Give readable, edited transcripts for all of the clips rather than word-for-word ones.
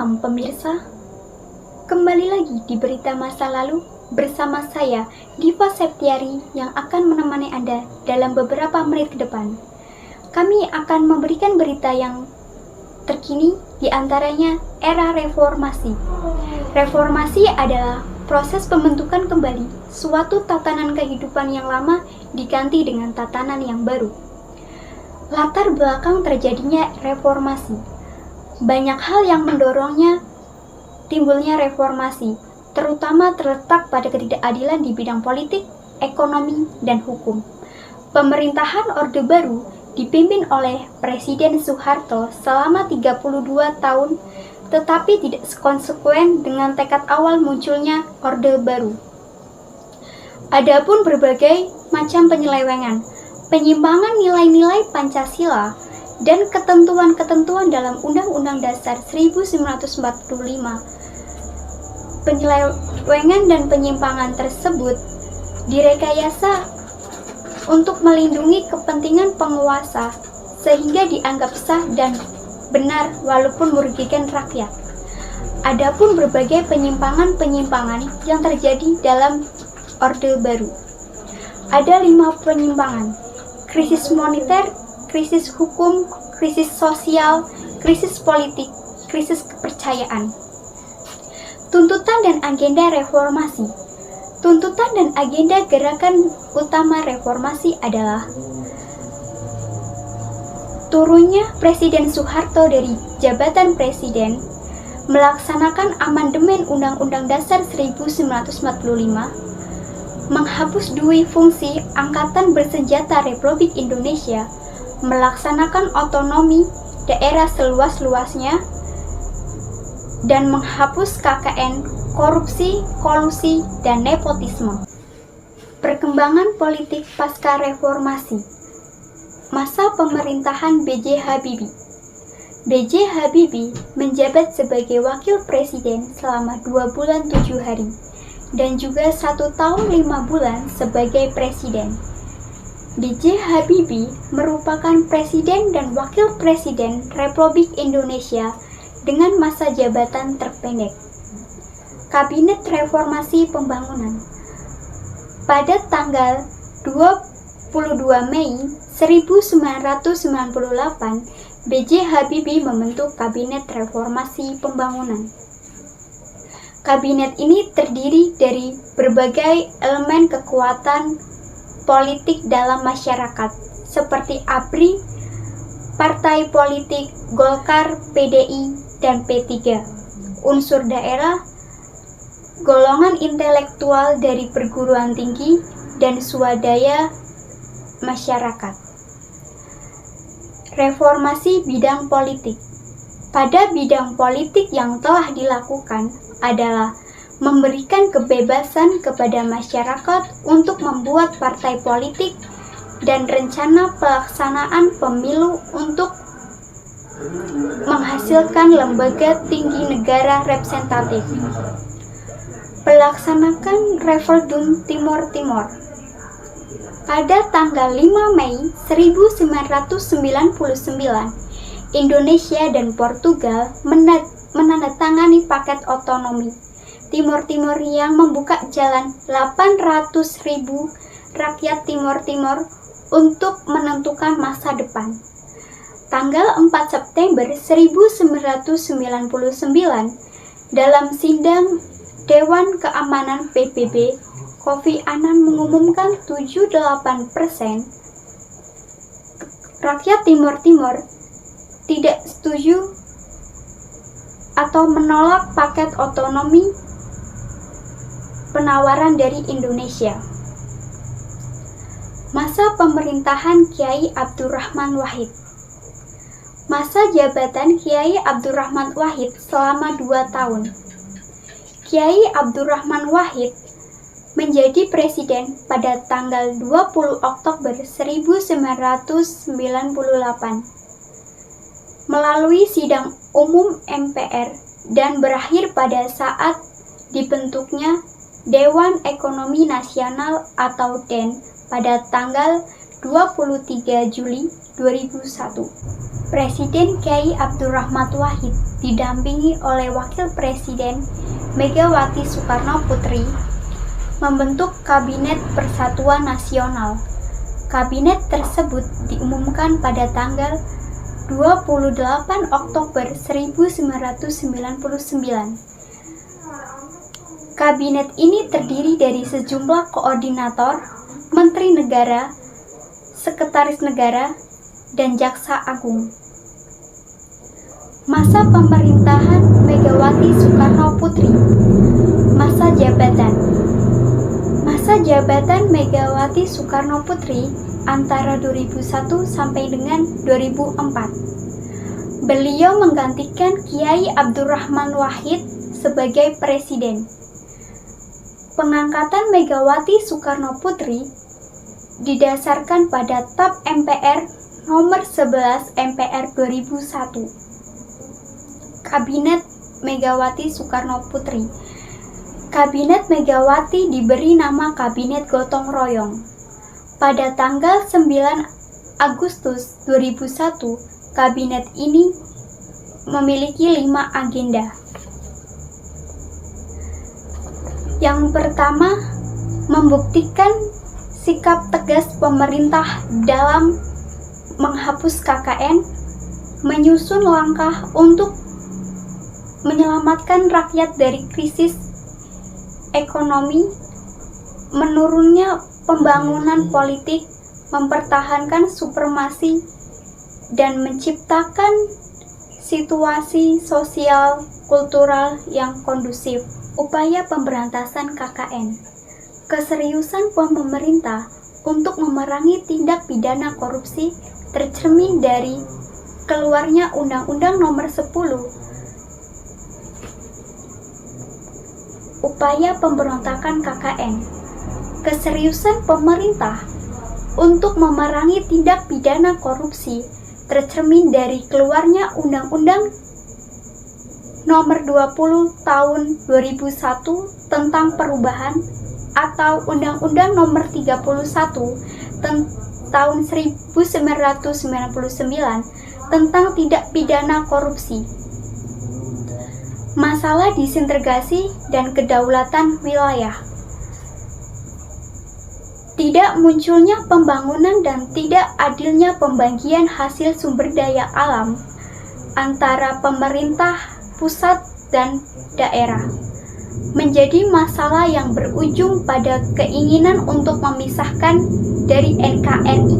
Malam pemirsa, kembali lagi di Berita Masa Lalu bersama saya, Diva Septiari, yang akan menemani Anda dalam beberapa menit ke depan. Kami akan memberikan berita yang terkini, di antaranya era reformasi. Reformasi adalah proses pembentukan kembali suatu tatanan kehidupan yang lama diganti dengan tatanan yang baru. Latar belakang terjadinya reformasi. Banyak hal yang mendorongnya timbulnya reformasi, terutama terletak pada ketidakadilan di bidang politik, ekonomi, dan hukum. Pemerintahan Orde Baru dipimpin oleh Presiden Soeharto selama 32 tahun, tetapi tidak konsekuen dengan tekad awal munculnya Orde Baru. Adapun berbagai macam penyelewengan, penyimpangan nilai-nilai Pancasila, dan ketentuan-ketentuan dalam Undang-Undang Dasar 1945. Penyelewengan dan penyimpangan tersebut direkayasa untuk melindungi kepentingan penguasa sehingga dianggap sah dan benar walaupun merugikan rakyat. Adapun berbagai penyimpangan-penyimpangan yang terjadi dalam Orde Baru. Ada 5 penyimpangan: krisis moneter, krisis hukum, krisis sosial, krisis politik, krisis kepercayaan. Tuntutan dan agenda reformasi. Tuntutan dan agenda gerakan utama reformasi adalah turunnya Presiden Soeharto dari jabatan presiden, melaksanakan amandemen Undang-Undang Dasar 1945, menghapus dui fungsi Angkatan Bersenjata Republik Indonesia, melaksanakan otonomi daerah seluas-luasnya, dan menghapus KKN, korupsi, kolusi, dan nepotisme. Perkembangan politik pasca reformasi. Masa pemerintahan B.J. Habibie. B.J. Habibie menjabat sebagai wakil presiden selama 2 bulan 7 hari, dan juga 1 tahun 5 bulan sebagai presiden. B.J. Habibie merupakan Presiden dan Wakil Presiden Republik Indonesia dengan masa jabatan terpendek. Kabinet Reformasi Pembangunan. Pada tanggal 22 Mei 1998, B.J. Habibie membentuk Kabinet Reformasi Pembangunan. Kabinet ini terdiri dari berbagai elemen kekuatan politik dalam masyarakat, seperti ABRI, partai politik Golkar, PDI, dan P3, unsur daerah, golongan intelektual dari perguruan tinggi, dan swadaya masyarakat. Reformasi bidang politik. Pada bidang politik yang telah dilakukan adalah memberikan kebebasan kepada masyarakat untuk membuat partai politik dan rencana pelaksanaan pemilu untuk menghasilkan lembaga tinggi negara representatif. Pelaksanakan referendum Timor Timur. Pada tanggal 5 Mei 1999, Indonesia dan Portugal menandatangani paket otonomi Timor Timur yang membuka jalan 800.000 rakyat Timor Timur untuk menentukan masa depan. Tanggal 4 September 1999, dalam sidang Dewan Keamanan PBB, Kofi Annan mengumumkan 78% rakyat Timor Timur tidak setuju atau menolak paket otonomi penawaran dari Indonesia. Masa pemerintahan Kiai Abdurrahman Wahid. Masa jabatan Kiai Abdurrahman Wahid selama 2 tahun. Kiai Abdurrahman Wahid menjadi presiden pada tanggal 20 Oktober 1998 melalui sidang umum MPR dan berakhir pada saat dibentuknya Dewan Ekonomi Nasional atau DEN pada tanggal 23 Juli 2001. Presiden Kyai Abdurrahman Wahid didampingi oleh Wakil Presiden Megawati Soekarno Putri membentuk Kabinet Persatuan Nasional. Kabinet tersebut diumumkan pada tanggal 28 Oktober 1999. Kabinet ini terdiri dari sejumlah koordinator, menteri negara, sekretaris negara, dan jaksa agung. Masa pemerintahan Megawati Soekarno Putri. Masa jabatan Megawati Soekarno Putri antara 2001 sampai dengan 2004. Beliau menggantikan Kyai Abdurrahman Wahid sebagai presiden. Pengangkatan Megawati Soekarno Putri didasarkan pada TAP MPR nomor 11 MPR 2001. Kabinet Megawati Soekarno Putri. Kabinet Megawati diberi nama Kabinet Gotong Royong. Pada tanggal 9 Agustus 2001, kabinet ini memiliki 5 agenda. Yang pertama, membuktikan sikap tegas pemerintah dalam menghapus KKN, menyusun langkah untuk menyelamatkan rakyat dari krisis ekonomi, menurunnya pembangunan politik, mempertahankan supremasi, dan menciptakan situasi sosial kultural yang kondusif. Upaya pemberantasan KKN. Keseriusan pemerintah untuk memerangi tindak pidana korupsi tercermin dari keluarnya Undang-Undang Nomor 10. Upaya pemberontakan KKN. Keseriusan pemerintah untuk memerangi tindak pidana korupsi tercermin dari keluarnya Undang-Undang Nomor 20 Tahun 2001 tentang perubahan atau Undang-Undang Nomor 31 Tahun 1999 tentang tindak pidana korupsi. Masalah disintegrasi dan kedaulatan wilayah. Tidak munculnya pembangunan dan tidak adilnya pembagian hasil sumber daya alam antara pemerintah pusat dan daerah menjadi masalah yang berujung pada keinginan untuk memisahkan dari NKRI.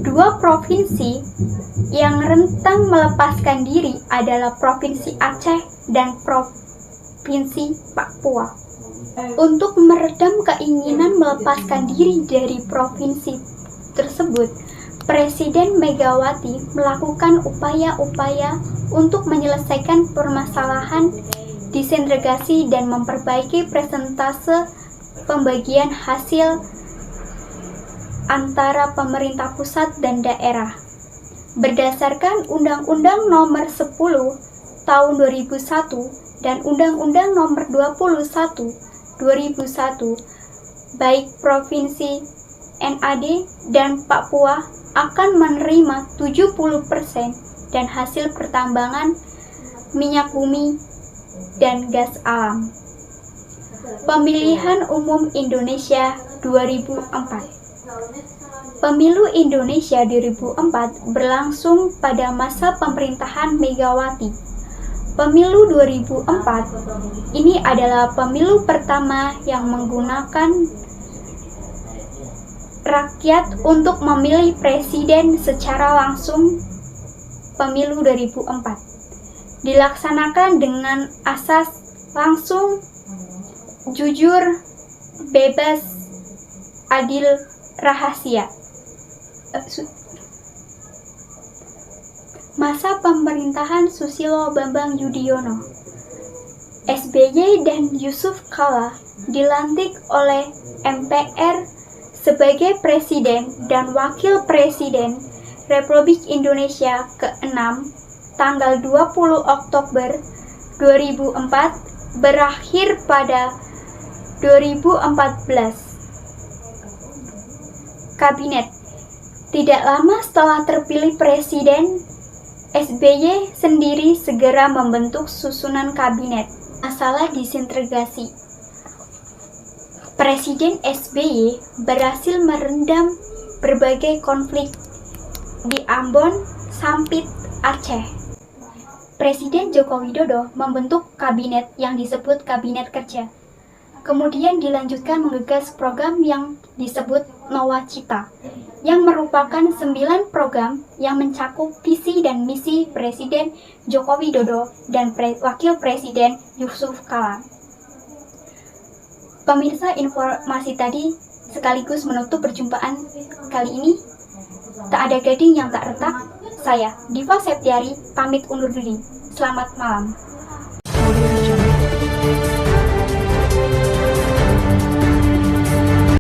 Dua provinsi yang rentan melepaskan diri adalah Provinsi Aceh dan Provinsi Papua. Untuk meredam keinginan melepaskan diri dari provinsi tersebut, Presiden Megawati melakukan upaya-upaya untuk menyelesaikan permasalahan disintegrasi dan memperbaiki persentase pembagian hasil antara pemerintah pusat dan daerah. Berdasarkan Undang-Undang Nomor 10 Tahun 2001 dan Undang-Undang Nomor 21 2001, baik Provinsi NAD dan Papua akan menerima 70% dan hasil pertambangan minyak bumi dan gas alam. Pemilihan Umum Indonesia 2004. Pemilu Indonesia 2004 berlangsung pada masa pemerintahan Megawati. Pemilu 2004 ini adalah pemilu pertama yang menggunakan rakyat untuk memilih presiden secara langsung. Pemilu 2004 dilaksanakan dengan asas langsung, jujur, bebas, adil, rahasia. Masa pemerintahan Susilo Bambang Yudhoyono, SBY dan Yusuf Kala dilantik oleh MPR sebagai Presiden dan Wakil Presiden Republik Indonesia ke-6 tanggal 20 Oktober 2004 berakhir pada 2014. Kabinet. Tidak lama setelah terpilih Presiden SBY sendiri segera membentuk susunan kabinet. Masalah disintegrasi. Presiden SBY berhasil merendam berbagai konflik di Ambon, Sampit, Aceh. Presiden Joko Widodo membentuk kabinet yang disebut Kabinet Kerja. Kemudian dilanjutkan menggagas program yang disebut Nawacita, yang merupakan 9 program yang mencakup visi dan misi Presiden Joko Widodo dan Wakil Presiden Yusuf Kala. Pemirsa, informasi tadi sekaligus menutup perjumpaan kali ini. Tak ada gading yang tak retak. Saya, Diva Septiari, pamit undur diri. Selamat malam.